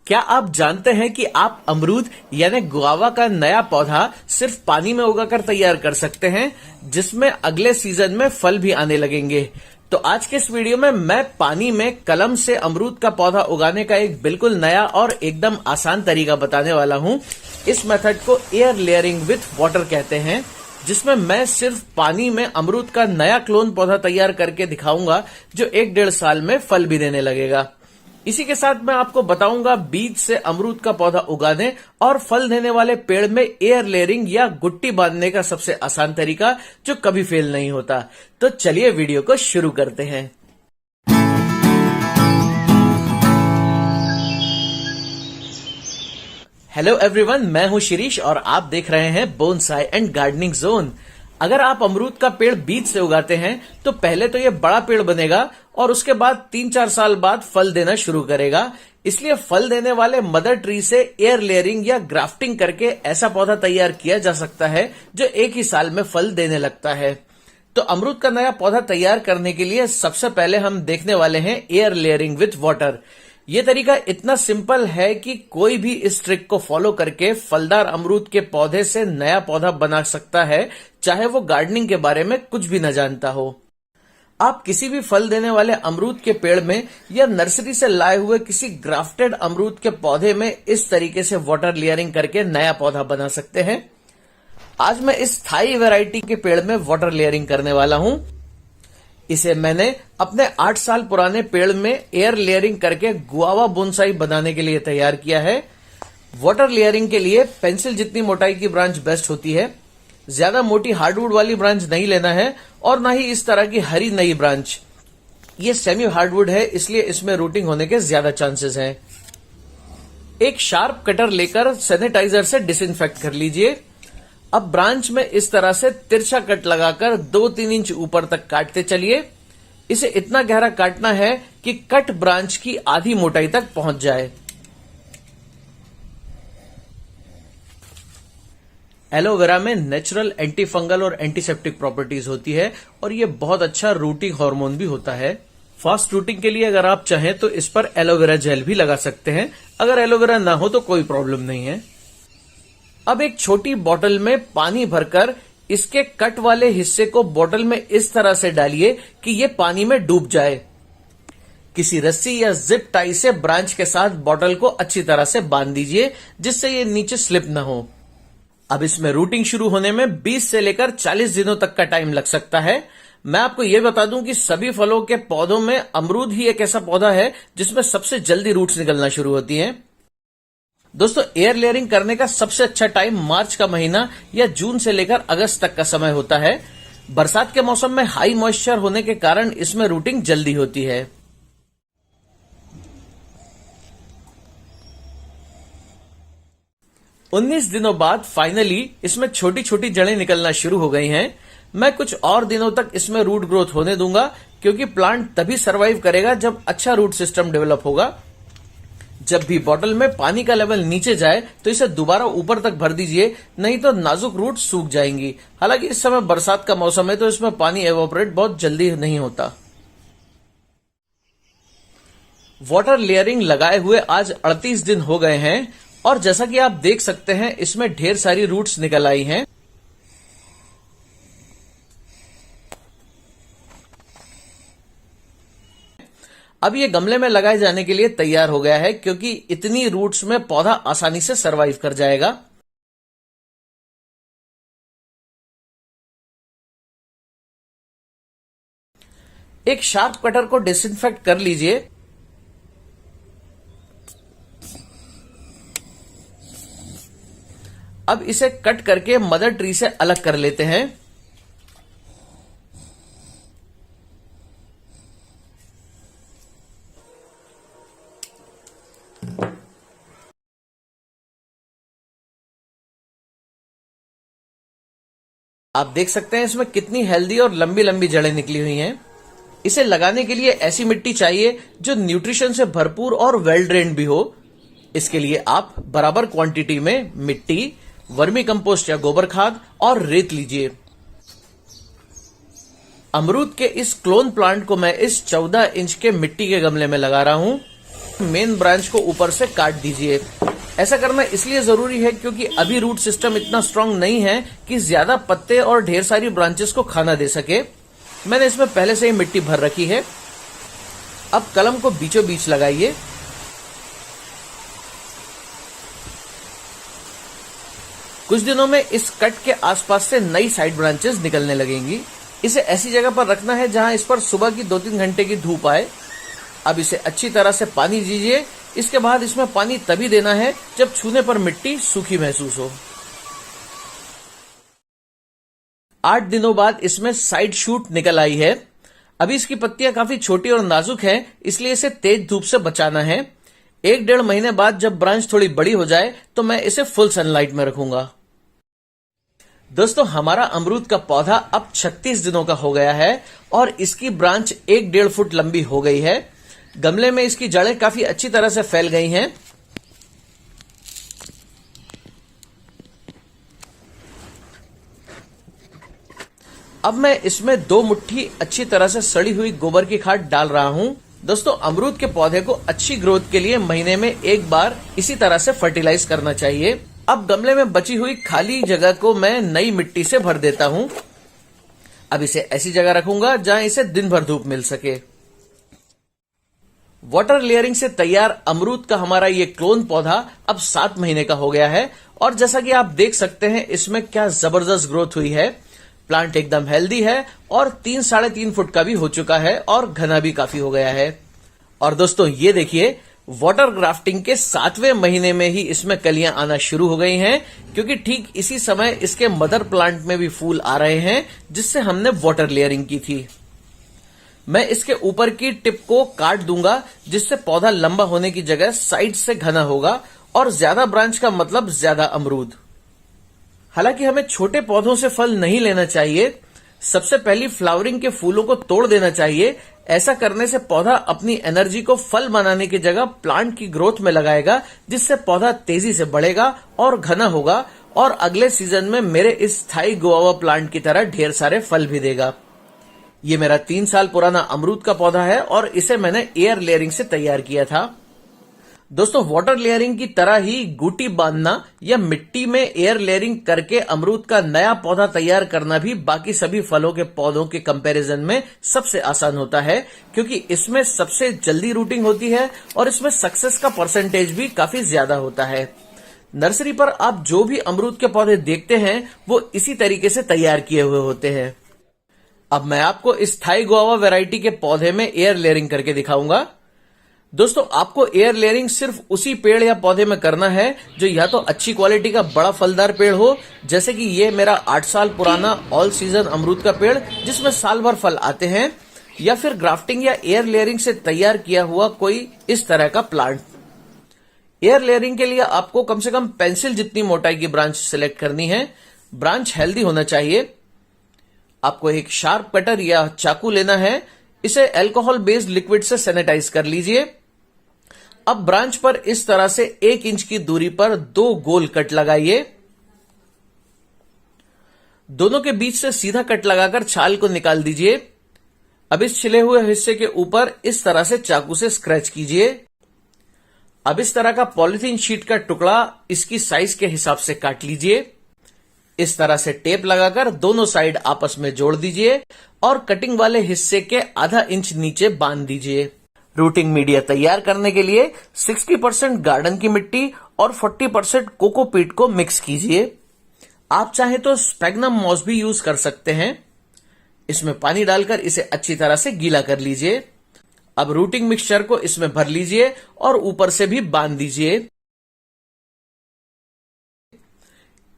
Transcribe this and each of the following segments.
क्या आप जानते हैं कि आप अमरूद यानी गुआवा का नया पौधा सिर्फ पानी में उगाकर तैयार कर सकते हैं, जिसमें अगले सीजन में फल भी आने लगेंगे। तो आज के इस वीडियो में मैं पानी में कलम से अमरूद का पौधा उगाने का एक बिल्कुल नया और एकदम आसान तरीका बताने वाला हूं। इस मेथड को एयर लेयरिंग विथ वाटर कहते हैं, जिसमें मैं सिर्फ पानी में अमरूद का नया क्लोन पौधा तैयार करके दिखाऊंगा, जो 1-1.5 साल में फल भी देने लगेगा। इसी के साथ मैं आपको बताऊंगा बीज से अमरूद का पौधा उगाने और फल देने वाले पेड़ में एयर लेयरिंग या गुट्टी बांधने का सबसे आसान तरीका, जो कभी फेल नहीं होता। तो चलिए वीडियो को शुरू करते हैं। हेलो एवरीवन, मैं हूं शिरीष और आप देख रहे हैं बोनसाई एंड गार्डनिंग जोन। अगर आप अमरूद का पेड़ बीज से उगाते हैं तो पहले तो ये बड़ा पेड़ बनेगा और उसके बाद 3-4 साल बाद फल देना शुरू करेगा। इसलिए फल देने वाले मदर ट्री से एयर लेयरिंग या ग्राफ्टिंग करके ऐसा पौधा तैयार किया जा सकता है जो एक ही साल में फल देने लगता है। तो अमरूद का नया पौधा तैयार करने के लिए सबसे पहले हम देखने वाले हैं एयर लेयरिंग विथ वाटर। ये तरीका इतना सिंपल है कि कोई भी इस ट्रिक को फॉलो करके फलदार अमरूद के पौधे से नया पौधा बना सकता है, चाहे वो गार्डनिंग के बारे में कुछ भी न जानता हो। आप किसी भी फल देने वाले अमरूद के पेड़ में या नर्सरी से लाए हुए किसी ग्राफ्टेड अमरूद के पौधे में इस तरीके से वाटर लेयरिंग करके नया पौधा बना सकते हैं। आज मैं इस थाई वैरायटी के पेड़ में वाटर लेयरिंग करने वाला हूं। इसे मैंने अपने 8 साल पुराने पेड़ में एयर लेयरिंग करके गुआवा बोनसाई बनाने के लिए तैयार किया है। वाटर लेयरिंग के लिए पेंसिल जितनी मोटाई की ब्रांच बेस्ट होती है। ज्यादा मोटी हार्डवुड वाली ब्रांच नहीं लेना है और ना ही इस तरह की हरी नई ब्रांच। ये सेमी हार्डवुड है, इसलिए इसमें रूटिंग होने के ज्यादा चांसेस हैं। एक शार्प कटर लेकर सैनिटाइजर से डिसइंफेक्ट कर लीजिए। अब ब्रांच में इस तरह से तिरछा कट लगाकर 2-3 इंच ऊपर तक काटते चलिए। इसे इतना गहरा काटना है कि कट ब्रांच की आधी मोटाई तक पहुंच जाए। एलोवेरा में नेचुरल एंटी फंगल और एंटीसेप्टिक प्रॉपर्टीज होती है और ये बहुत अच्छा रूटिंग हार्मोन भी होता है। फास्ट रूटिंग के लिए अगर आप चाहें तो इस पर एलोवेरा जेल भी लगा सकते हैं। अगर एलोवेरा ना हो तो कोई प्रॉब्लम नहीं है। अब एक छोटी बोतल में पानी भरकर इसके कट वाले हिस्से को बोतल में इस तरह से डालिए कि ये पानी में डूब जाए। किसी रस्सी या जिप टाई से ब्रांच के साथ बोतल को अच्छी तरह से बांध दीजिए, जिससे ये नीचे स्लिप ना हो। अब इसमें रूटिंग शुरू होने में 20 से लेकर 40 दिनों तक का टाइम लग सकता है। मैं आपको यह बता दूं कि सभी फलों के पौधों में अमरूद ही एक ऐसा पौधा है जिसमें सबसे जल्दी रूट्स निकलना शुरू होती हैं। दोस्तों, एयर लेयरिंग करने का सबसे अच्छा टाइम मार्च का महीना या जून से लेकर अगस्त तक का समय होता है। बरसात के मौसम में हाई मॉइस्चर होने के कारण इसमें रूटिंग जल्दी होती है। उन्नीस दिनों बाद फाइनली इसमें छोटी छोटी जड़ें निकलना शुरू हो गई हैं। मैं कुछ और दिनों तक इसमें रूट ग्रोथ होने दूंगा, क्योंकि प्लांट तभी सरवाइव करेगा जब अच्छा रूट सिस्टम डेवलप होगा। जब भी बॉटल में पानी का लेवल नीचे जाए तो इसे दोबारा ऊपर तक भर दीजिए, नहीं तो नाजुक रूट सूख जाएंगी। हालांकि इस समय बरसात का मौसम है तो इसमें पानी एवोपरेट बहुत जल्दी नहीं होता। वाटर लेयरिंग लगाए हुए आज 38 दिन हो गए हैं और जैसा कि आप देख सकते हैं इसमें ढेर सारी रूट्स निकल आई हैं। अब ये गमले में लगाए जाने के लिए तैयार हो गया है, क्योंकि इतनी रूट्स में पौधा आसानी से सरवाइव कर जाएगा। एक शार्प कटर को डिसइंफेक्ट कर लीजिए। अब इसे कट करके मदर ट्री से अलग कर लेते हैं। आप देख सकते हैं इसमें कितनी हेल्दी और लंबी लंबी जड़ें निकली हुई हैं। इसे लगाने के लिए ऐसी मिट्टी चाहिए जो न्यूट्रिशन से भरपूर और वेल ड्रेन्ड भी हो। इसके लिए आप बराबर क्वांटिटी में मिट्टी, वर्मी कंपोस्ट या गोबर खाद और रेत लीजिए। अमरूद के इस क्लोन प्लांट को मैं इस 14 इंच के मिट्टी के गमले में लगा रहा हूं। मेन ब्रांच को ऊपर से काट दीजिए। ऐसा करना इसलिए जरूरी है क्योंकि अभी रूट सिस्टम इतना स्ट्रांग नहीं है कि ज्यादा पत्ते और ढेर सारी ब्रांचेस को खाना दे सके। मैंने इसमें पहले से ही मिट्टी भर रखी है। अब कलम को बीचों बीच लगाइए। कुछ दिनों में इस कट के आसपास से नई साइड ब्रांचेस निकलने लगेंगी। इसे ऐसी जगह पर रखना है जहां इस पर सुबह की 2-3 घंटे की धूप आए। अब इसे अच्छी तरह से पानी दीजिए। इसके बाद इसमें पानी तभी देना है जब छूने पर मिट्टी सूखी महसूस हो। 8 दिनों बाद इसमें साइड शूट निकल आई है। अभी इसकी पत्तियां काफी छोटी और नाजुक हैं, इसलिए इसे तेज धूप से बचाना है। 1-1.5 महीने बाद जब ब्रांच थोड़ी बड़ी हो जाए तो मैं इसे फुल सनलाइट में रखूंगा। दोस्तों, हमारा अमरूद का पौधा अब 36 दिनों का हो गया है और इसकी ब्रांच 1-1.5 फुट लंबी हो गई है। गमले में इसकी जड़ें काफी अच्छी तरह से फैल गई हैं। अब मैं इसमें 2 मुट्ठी अच्छी तरह से सड़ी हुई गोबर की खाद डाल रहा हूं। दोस्तों, अमरूद के पौधे को अच्छी ग्रोथ के लिए महीने में 1 बार इसी तरह से फर्टिलाइज करना चाहिए। अब गमले में बची हुई खाली जगह को मैं नई मिट्टी से भर देता हूं। अब इसे ऐसी जगह रखूंगा जहां इसे दिन भर धूप मिल सके। वाटर लेयरिंग से तैयार अमरूद का हमारा ये क्लोन पौधा अब 7 महीने का हो गया है और जैसा कि आप देख सकते हैं इसमें क्या जबरदस्त ग्रोथ हुई है। प्लांट एकदम हेल्दी है और 3-3.5 फुट का भी हो चुका है और घना भी काफी हो गया है। और दोस्तों, ये देखिए, वाटर ग्राफ्टिंग के 7वें महीने में ही इसमें कलियां आना शुरू हो गई हैं, क्योंकि ठीक इसी समय इसके मदर प्लांट में भी फूल आ रहे हैं जिससे हमने वाटर लेयरिंग की थी। मैं इसके ऊपर की टिप को काट दूंगा जिससे पौधा लंबा होने की जगह साइड से घना होगा और ज्यादा ब्रांच का मतलब ज्यादा अमरूद। हालांकि हमें छोटे पौधों से फल नहीं लेना चाहिए। सबसे पहली फ्लावरिंग के फूलों को तोड़ देना चाहिए। ऐसा करने से पौधा अपनी एनर्जी को फल बनाने की जगह प्लांट की ग्रोथ में लगाएगा, जिससे पौधा तेजी से बढ़ेगा और घना होगा और अगले सीजन में मेरे इस थाई गुआवा प्लांट की तरह ढेर सारे फल भी देगा। ये मेरा 3 साल पुराना अमरूद का पौधा है और इसे मैंने एयर लेयरिंग से तैयार किया था। दोस्तों, वाटर लेयरिंग की तरह ही गुटी बांधना या मिट्टी में एयर लेयरिंग करके अमरूद का नया पौधा तैयार करना भी बाकी सभी फलों के पौधों के कंपैरिजन में सबसे आसान होता है, क्योंकि इसमें सबसे जल्दी रूटिंग होती है और इसमें सक्सेस का परसेंटेज भी काफी ज्यादा होता है। नर्सरी पर आप जो भी अमरूद के पौधे देखते हैं वो इसी तरीके से तैयार किए हुए होते हैं। अब मैं आपको इस थाई गुआवा वैरायटी के पौधे में एयर लेयरिंग करके दिखाऊंगा। दोस्तों, आपको एयर लेयरिंग सिर्फ उसी पेड़ या पौधे में करना है जो या तो अच्छी क्वालिटी का बड़ा फलदार पेड़ हो, जैसे कि ये मेरा 8 साल पुराना ऑल सीजन अमरूद का पेड़ जिसमें साल भर फल आते हैं, या फिर ग्राफ्टिंग या एयर लेयरिंग से तैयार किया हुआ कोई इस तरह का प्लांट। एयर लेयरिंग के लिए आपको कम से कम पेंसिल जितनी मोटाई की ब्रांच सिलेक्ट करनी है। ब्रांच हेल्दी होना चाहिए। आपको एक शार्प कटर या चाकू लेना है। इसे अल्कोहल बेस्ड लिक्विड से सैनिटाइज कर लीजिए। अब ब्रांच पर इस तरह से 1 इंच की दूरी पर 2 गोल कट लगाइए। दोनों के बीच से सीधा कट लगाकर छाल को निकाल दीजिए। अब इस छिले हुए हिस्से के ऊपर इस तरह से चाकू से स्क्रैच कीजिए। अब इस तरह का पॉलिथीन शीट का टुकड़ा इसकी साइज के हिसाब से काट लीजिए। इस तरह से टेप लगाकर दोनों साइड आपस में जोड़ दीजिए और कटिंग वाले हिस्से के आधा इंच नीचे बांध दीजिए। रूटिंग मीडिया तैयार करने के लिए 60% गार्डन की मिट्टी और 40% कोकोपीट को मिक्स कीजिए। आप चाहें तो स्पैग्नम मॉस भी यूज कर सकते हैं। इसमें पानी डालकर इसे अच्छी तरह से गीला कर लीजिए। अब रूटिंग मिक्सचर को इसमें भर लीजिए और ऊपर से भी बांध दीजिए।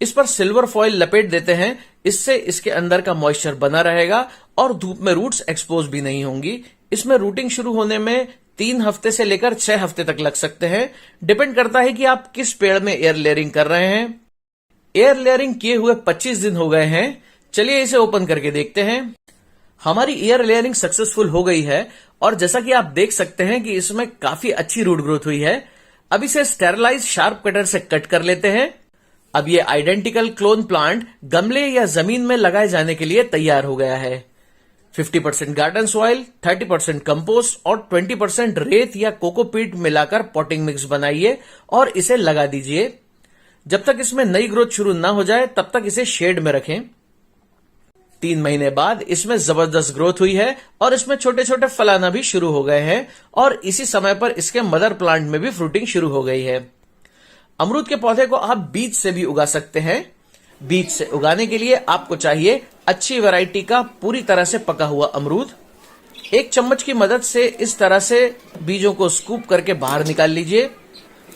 इस पर सिल्वर फॉइल लपेट देते हैं। इससे इसके अंदर का मॉइस्चर बना रहेगा और धूप में रूट्स एक्सपोज भी नहीं होंगी। इसमें रूटिंग शुरू होने में 3 हफ्ते से लेकर 6 हफ्ते तक लग सकते हैं। डिपेंड करता है कि आप किस पेड़ में एयर लेयरिंग कर रहे हैं। एयर लेयरिंग किए हुए 25 दिन हो गए हैं। चलिए इसे ओपन करके देखते हैं। हमारी एयर लेयरिंग सक्सेसफुल हो गई है और जैसा कि आप देख सकते हैं कि इसमें काफी अच्छी रूट ग्रोथ हुई है। अब इसे स्टेरलाइज शार्प कटर से कट कर लेते हैं। अब ये आइडेंटिकल क्लोन प्लांट गमले या जमीन में लगाए जाने के लिए तैयार हो गया है। 50% गार्डन सॉइल, 30% कंपोस्ट और 20% रेत या कोकोपीट मिलाकर पॉटिंग मिक्स बनाइए और इसे लगा दीजिए। जब तक इसमें नई ग्रोथ शुरू ना हो जाए तब तक इसे शेड में रखें। 3 महीने बाद इसमें जबरदस्त ग्रोथ हुई है और इसमें छोटे छोटे फल आना भी शुरू हो गए हैं और इसी समय पर इसके मदर प्लांट में भी फ्रूटिंग शुरू हो गई है। अमरूद के पौधे को आप बीज से भी उगा सकते हैं। बीज से उगाने के लिए आपको चाहिए अच्छी वैरायटी का पूरी तरह से पका हुआ अमरूद। 1 चम्मच की मदद से इस तरह से बीजों को स्कूप करके बाहर निकाल लीजिए।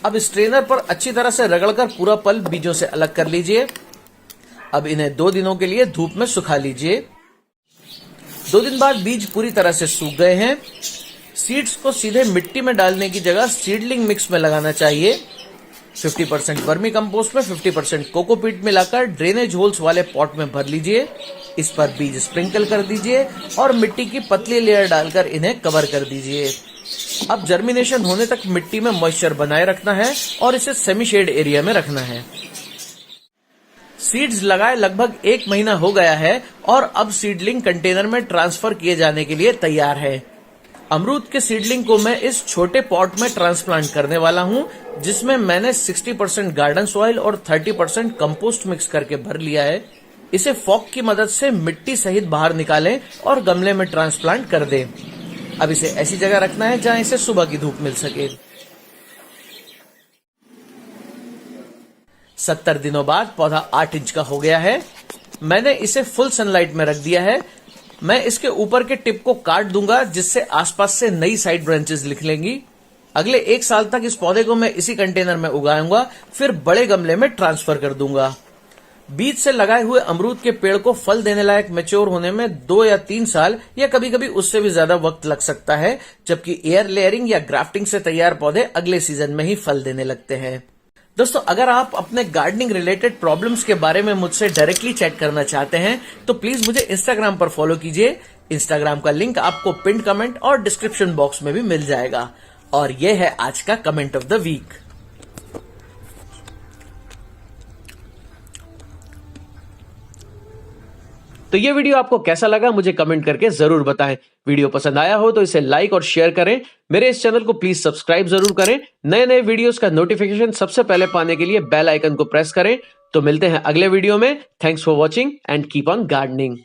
अब स्ट्रेनर पर अच्छी तरह से रगड़कर पूरा पल्प बीजों से अलग कर लीजिए। अब इन्हें 2 दिनों के लिए धूप में सुखा लीजिए। 2 दिन बाद बीज पूरी तरह से सूख गए हैं। सीड्स को सीधे मिट्टी में डालने की जगह सीडलिंग मिक्स में लगाना चाहिए। 50% वर्मी कंपोस्ट में 50% कोकोपीट मिलाकर ड्रेनेज होल्स वाले पॉट में भर लीजिए। इस पर बीज स्प्रिंकल कर दीजिए और मिट्टी की पतली लेयर डालकर इन्हें कवर कर दीजिए। अब जर्मिनेशन होने तक मिट्टी में मॉइस्चर बनाए रखना है और इसे सेमी शेड एरिया में रखना है। सीड्स लगाए लगभग 1 महीना हो गया है और अब सीडलिंग कंटेनर में ट्रांसफर किए जाने के लिए तैयार है। अमरूद के सीडलिंग को मैं इस छोटे पॉट में ट्रांसप्लांट करने वाला हूं, जिसमें मैंने 60% गार्डन सॉइल और 30% कंपोस्ट मिक्स करके भर लिया है। इसे फॉक की मदद से मिट्टी सहित बाहर निकालें और गमले में ट्रांसप्लांट कर दें। अब इसे ऐसी जगह रखना है जहां इसे सुबह की धूप मिल सके। 70 दिनों बाद पौधा 8 इंच का हो गया है। मैंने इसे फुल सनलाइट में रख दिया है। मैं इसके ऊपर के टिप को काट दूंगा, जिससे आसपास से नई साइड ब्रांचेस निकलेंगी। अगले 1 साल तक इस पौधे को मैं इसी कंटेनर में उगाऊंगा, फिर बड़े गमले में ट्रांसफर कर दूंगा। बीज से लगाए हुए अमरूद के पेड़ को फल देने लायक मैच्योर होने में 2 या 3 साल या कभी कभी उससे भी ज्यादा वक्त लग सकता है, जबकि एयर लेयरिंग या ग्राफ्टिंग से तैयार पौधे अगले सीजन में ही फल देने लगते हैं। दोस्तों, अगर आप अपने गार्डनिंग रिलेटेड प्रॉब्लम्स के बारे में मुझसे डायरेक्टली चैट करना चाहते हैं तो प्लीज मुझे इंस्टाग्राम पर फॉलो कीजिए। इंस्टाग्राम का लिंक आपको पिन कमेंट और डिस्क्रिप्शन बॉक्स में भी मिल जाएगा। और यह है आज का कमेंट ऑफ द वीक। तो ये वीडियो आपको कैसा लगा मुझे कमेंट करके जरूर बताएं। वीडियो पसंद आया हो तो इसे लाइक और शेयर करें। मेरे इस चैनल को प्लीज सब्सक्राइब जरूर करें। नए नए वीडियोस का नोटिफिकेशन सबसे पहले पाने के लिए बेल आइकन को प्रेस करें। तो मिलते हैं अगले वीडियो में। Thanks for watching and keep on gardening.